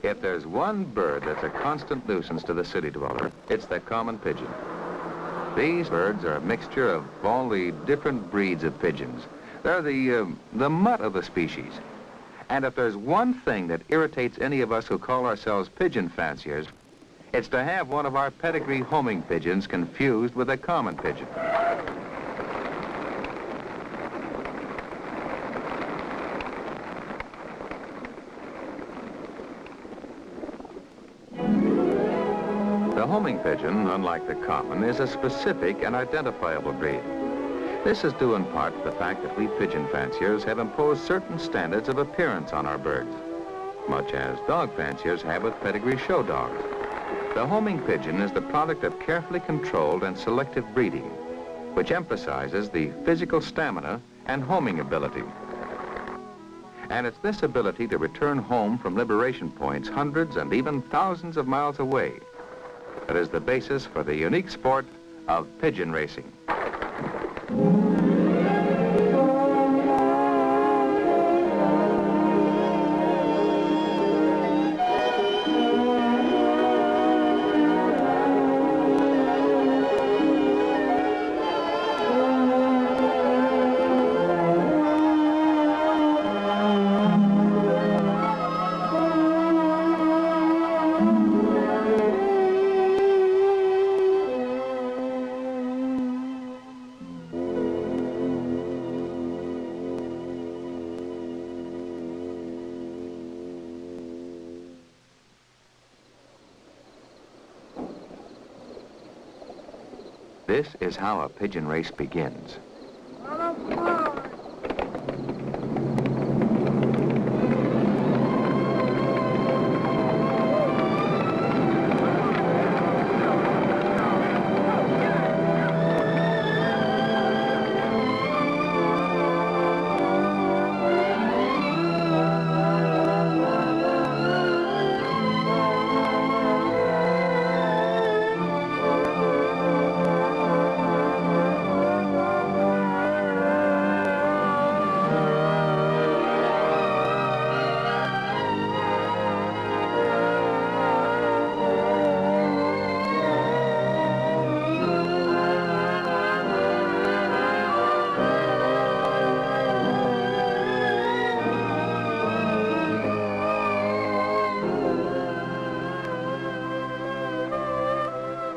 If there's one bird that's a constant nuisance to the city dweller, it's the common pigeon. These birds are a mixture of all the different breeds of pigeons. They're the mutt of the species. And if there's one thing that irritates any of us who call ourselves pigeon fanciers, it's to have one of our pedigree homing pigeons confused with a common pigeon. The homing pigeon, unlike the common, is a specific and identifiable breed. This is due in part to the fact that we pigeon fanciers have imposed certain standards of appearance on our birds, much as dog fanciers have with pedigree show dogs. The homing pigeon is the product of carefully controlled and selective breeding, which emphasizes the physical stamina and homing ability. And it's this ability to return home from liberation points hundreds and even thousands of miles away that is the basis for the unique sport of pigeon racing. This is how a pigeon race begins.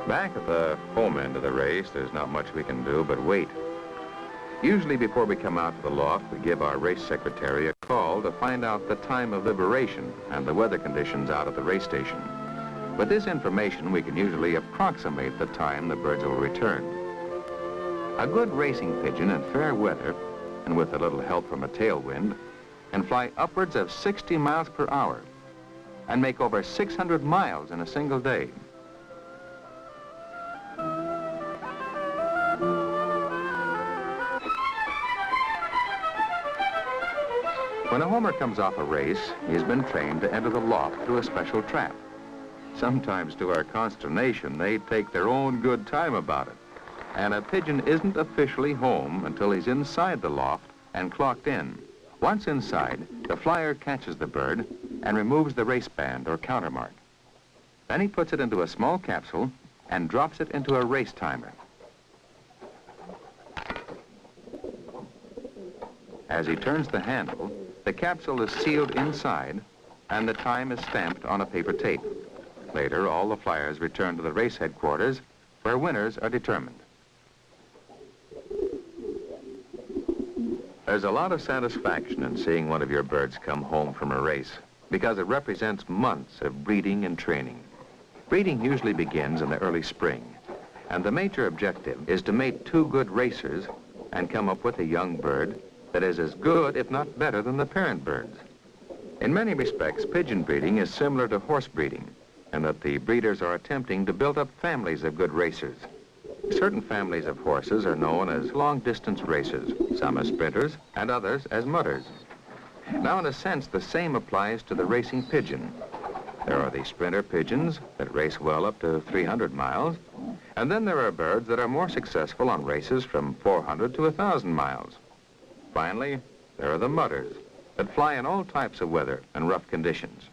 Back at the home end of the race, there's not much we can do but wait. Usually before we come out to the loft, we give our race secretary a call to find out the time of liberation and the weather conditions out at the race station. With this information, we can usually approximate the time the birds will return. A good racing pigeon in fair weather, and with a little help from a tailwind, can fly upwards of 60 miles per hour and make over 600 miles in a single day. When a homer comes off a race, he's been trained to enter the loft through a special trap. Sometimes, to our consternation, they take their own good time about it. And a pigeon isn't officially home until he's inside the loft and clocked in. Once inside, the flyer catches the bird and removes the race band or countermark. Then he puts it into a small capsule and drops it into a race timer. As he turns the handle, the capsule is sealed inside and the time is stamped on a paper tape. Later, all the flyers return to the race headquarters where winners are determined. There's a lot of satisfaction in seeing one of your birds come home from a race because it represents months of breeding and training. Breeding usually begins in the early spring, and the major objective is to mate two good racers and come up with a young bird that is as good, if not better, than the parent birds. In many respects, pigeon breeding is similar to horse breeding, in that the breeders are attempting to build up families of good racers. Certain families of horses are known as long-distance racers, some as sprinters and others as mutters. Now, in a sense, the same applies to the racing pigeon. There are the sprinter pigeons that race well up to 300 miles, and then there are birds that are more successful on races from 400 to 1,000 miles. Finally, there are the mutters that fly in all types of weather and rough conditions.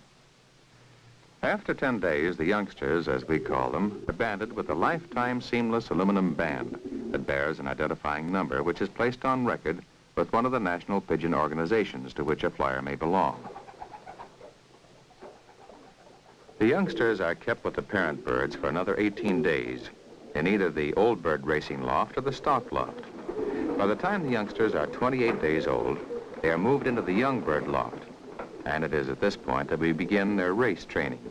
After 10 days, the youngsters, as we call them, are banded with a lifetime seamless aluminum band that bears an identifying number which is placed on record with one of the national pigeon organizations to which a flyer may belong. The youngsters are kept with the parent birds for another 18 days in either the old bird racing loft or the stock loft. By the time the youngsters are 28 days old, they are moved into the young bird loft, and it is at this point that we begin their race training.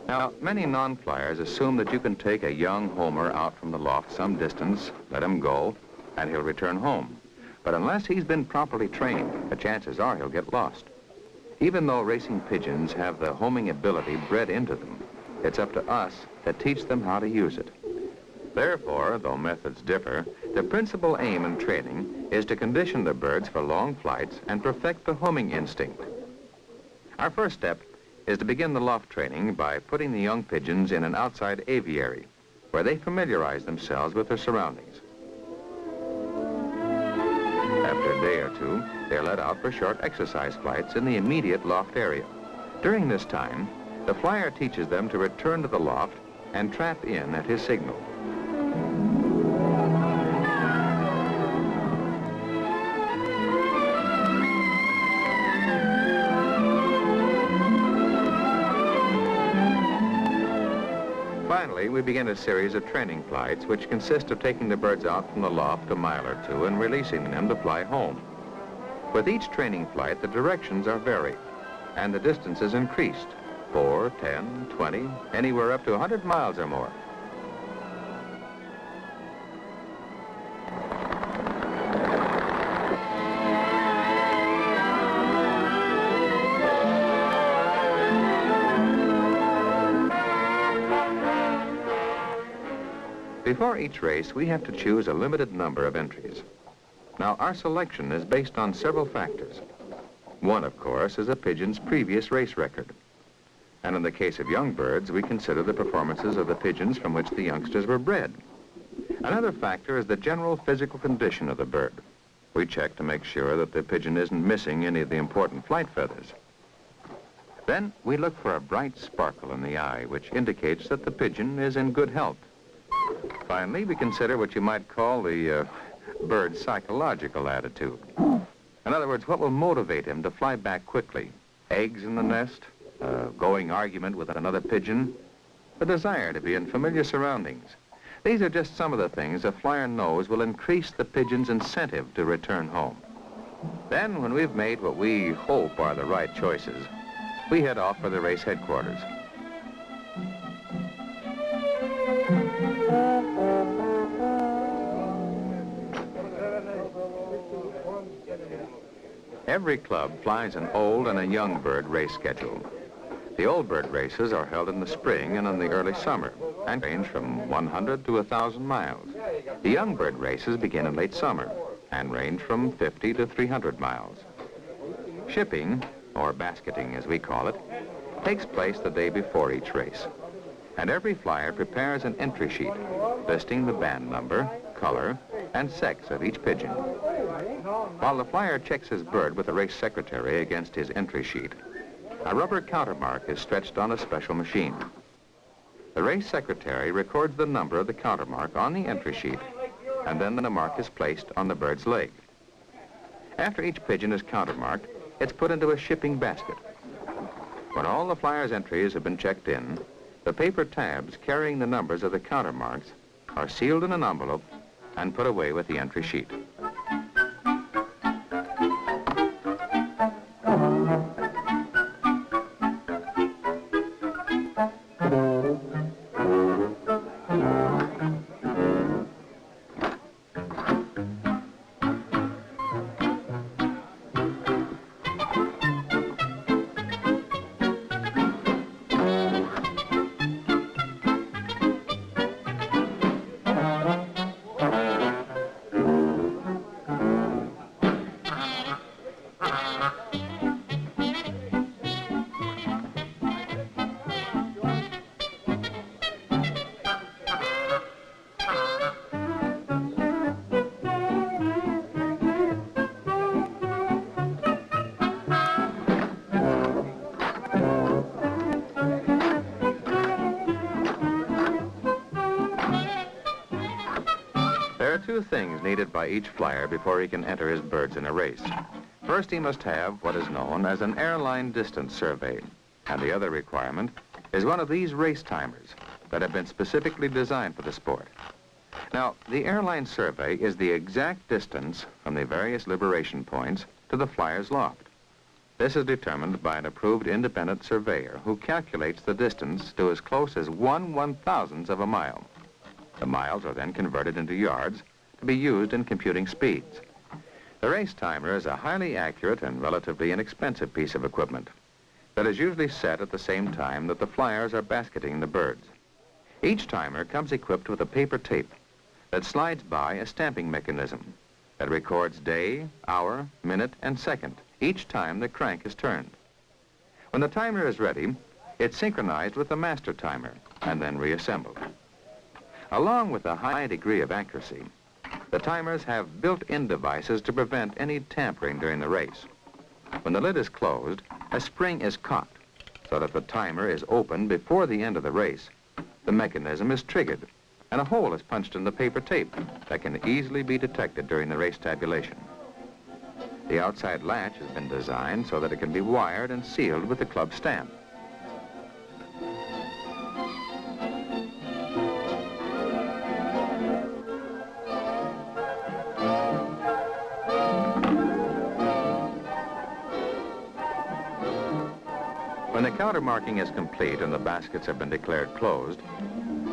Now, many non-flyers assume that you can take a young homer out from the loft some distance, let him go, and he'll return home. But unless he's been properly trained, the chances are he'll get lost. Even though racing pigeons have the homing ability bred into them, it's up to us to teach them how to use it. Therefore, though methods differ, the principal aim in training is to condition the birds for long flights and perfect the homing instinct. Our first step is to begin the loft training by putting the young pigeons in an outside aviary where they familiarize themselves with their surroundings. After a day or two, they're let out for short exercise flights in the immediate loft area. During this time, the flyer teaches them to return to the loft and trap in at his signal. Finally, we begin a series of training flights which consist of taking the birds out from the loft a mile or two and releasing them to fly home. With each training flight, the directions are varied and the distance is increased, 4, 10, 20, anywhere up to 100 miles or more. Before each race, we have to choose a limited number of entries. Now, our selection is based on several factors. One, of course, is a pigeon's previous race record. And in the case of young birds, we consider the performances of the pigeons from which the youngsters were bred. Another factor is the general physical condition of the bird. We check to make sure that the pigeon isn't missing any of the important flight feathers. Then we look for a bright sparkle in the eye, which indicates that the pigeon is in good health. Finally, we consider what you might call the bird's psychological attitude. In other words, what will motivate him to fly back quickly? Eggs in the nest, a going argument with another pigeon, the desire to be in familiar surroundings. These are just some of the things a flyer knows will increase the pigeon's incentive to return home. Then, when we've made what we hope are the right choices, we head off for the race headquarters. Every club flies an old and a young bird race schedule. The old bird races are held in the spring and in the early summer and range from 100 to 1,000 miles. The young bird races begin in late summer and range from 50 to 300 miles. Shipping, or basketing as we call it, takes place the day before each race. And every flyer prepares an entry sheet listing the band number, color, and sex of each pigeon. While the flyer checks his bird with the race secretary against his entry sheet, a rubber countermark is stretched on a special machine. The race secretary records the number of the countermark on the entry sheet, and then the mark is placed on the bird's leg. After each pigeon is countermarked, it's put into a shipping basket. When all the flyer's entries have been checked in, the paper tabs carrying the numbers of the countermarks are sealed in an envelope and put away with the entry sheet. two things needed by each flyer before he can enter his birds in a race. First, he must have what is known as an airline distance survey, and the other requirement is one of these race timers that have been specifically designed for the sport. Now, the airline survey is the exact distance from the various liberation points to the flyer's loft. This is determined by an approved independent surveyor who calculates the distance to as close as 1/1000th of a mile. The miles are then converted into yards to be used in computing speeds. The race timer is a highly accurate and relatively inexpensive piece of equipment that is usually set at the same time that the flyers are basketing the birds. Each timer comes equipped with a paper tape that slides by a stamping mechanism that records day, hour, minute, and second each time the crank is turned. When the timer is ready, it's synchronized with the master timer and then reassembled. Along with a high degree of accuracy, the timers have built-in devices to prevent any tampering during the race. When the lid is closed, a spring is cocked so that the timer is open before the end of the race. The mechanism is triggered, and a hole is punched in the paper tape that can easily be detected during the race tabulation. The outside latch has been designed so that it can be wired and sealed with the club stamp. When the counter marking is complete and the baskets have been declared closed,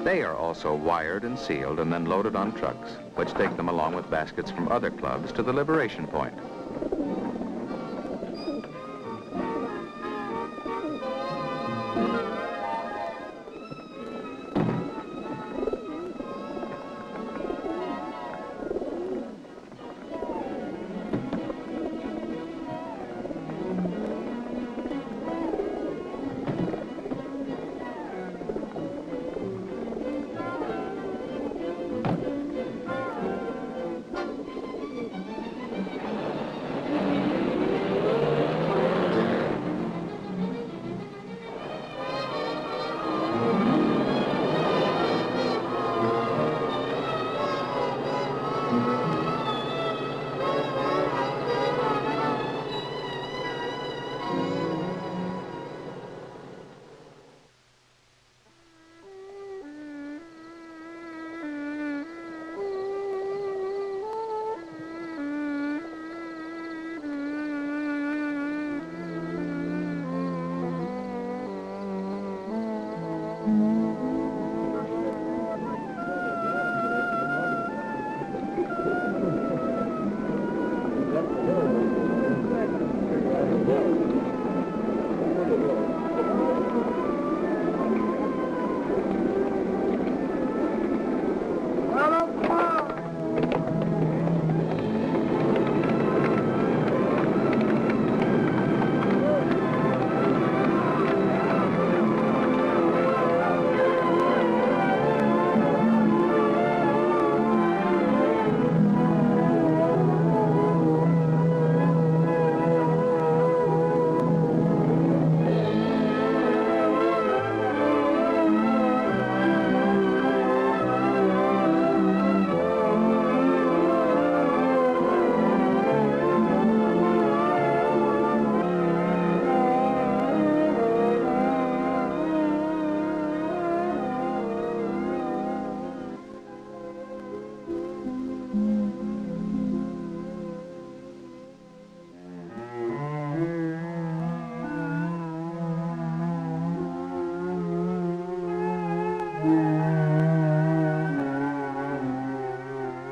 they are also wired and sealed and then loaded on trucks, which take them along with baskets from other clubs to the liberation point.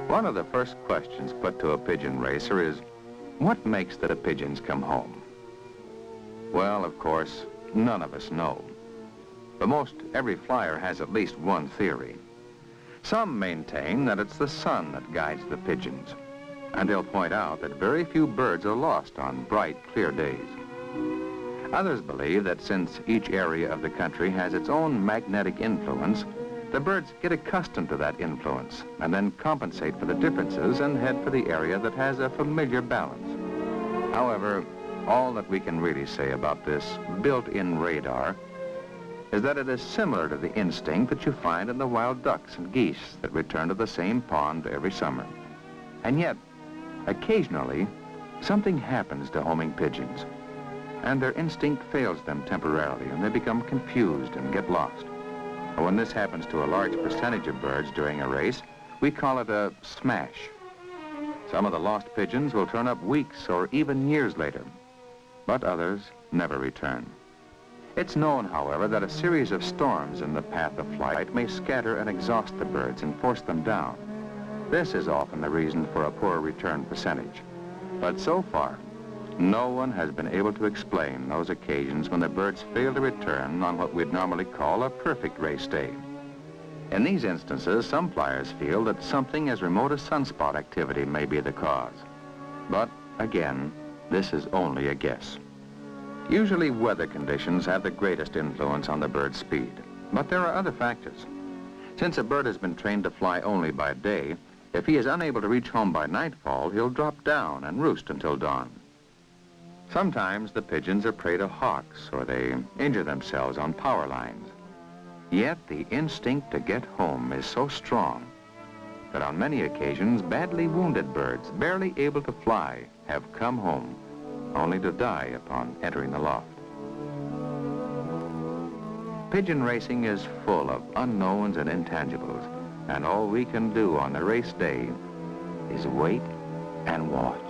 One of the first questions put to a pigeon racer is, what makes that the pigeons come home? Well, of course, none of us know. But most every flyer has at least one theory. Some maintain that it's the sun that guides the pigeons, and they'll point out that very few birds are lost on bright, clear days. Others believe that since each area of the country has its own magnetic influence, the birds get accustomed to that influence and then compensate for the differences and head for the area that has a familiar balance. However, all that we can really say about this built-in radar is that it is similar to the instinct that you find in the wild ducks and geese that return to the same pond every summer. And yet, occasionally, something happens to homing pigeons, and their instinct fails them temporarily, and they become confused and get lost. When this happens to a large percentage of birds during a race, we call it a smash. Some of the lost pigeons will turn up weeks or even years later, but others never return. It's known, however, that a series of storms in the path of flight may scatter and exhaust the birds and force them down. This is often the reason for a poor return percentage. But so far, no one has been able to explain those occasions when the birds fail to return on what we'd normally call a perfect race day. In these instances, some flyers feel that something as remote as sunspot activity may be the cause. But again, this is only a guess. Usually weather conditions have the greatest influence on the bird's speed, but there are other factors. Since a bird has been trained to fly only by day, if he is unable to reach home by nightfall, he'll drop down and roost until dawn. Sometimes the pigeons are prey to hawks, or they injure themselves on power lines. Yet the instinct to get home is so strong that on many occasions badly wounded birds, barely able to fly, have come home, only to die upon entering the loft. Pigeon racing is full of unknowns and intangibles, and all we can do on the race day is wait and watch.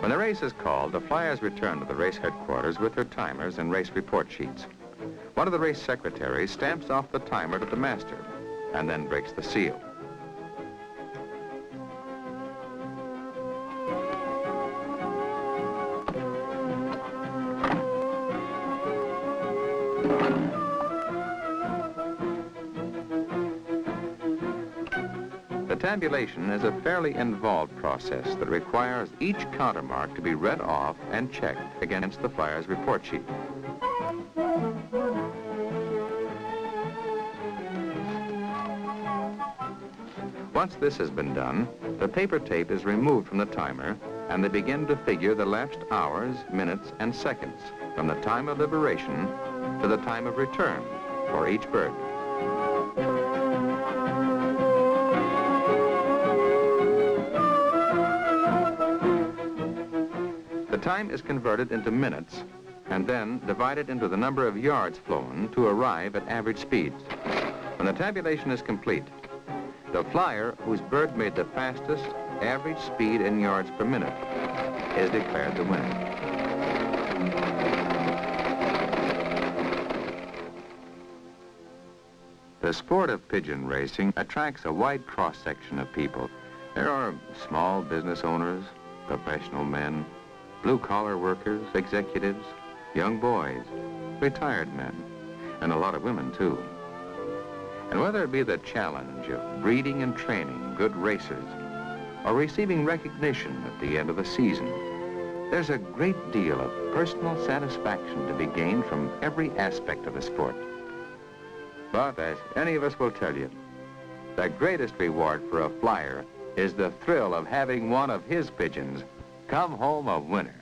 When the race is called, the flyers return to the race headquarters with their timers and race report sheets. One of the race secretaries stamps off the timer to the master and then breaks the seal. The tabulation is a fairly involved process that requires each countermark to be read off and checked against the flyer's report sheet. Once this has been done, the paper tape is removed from the timer and they begin to figure the lapsed hours, minutes, and seconds from the time of liberation to the time of return for each bird. The time is converted into minutes and then divided into the number of yards flown to arrive at average speeds. When the tabulation is complete, the flyer whose bird made the fastest average speed in yards per minute is declared the winner. The sport of pigeon racing attracts a wide cross-section of people. There are small business owners, professional men, blue-collar workers, executives, young boys, retired men, and a lot of women, too. And whether it be the challenge of breeding and training good racers or receiving recognition at the end of the season, there's a great deal of personal satisfaction to be gained from every aspect of the sport. But as any of us will tell you, the greatest reward for a flyer is the thrill of having one of his pigeons come home a winner.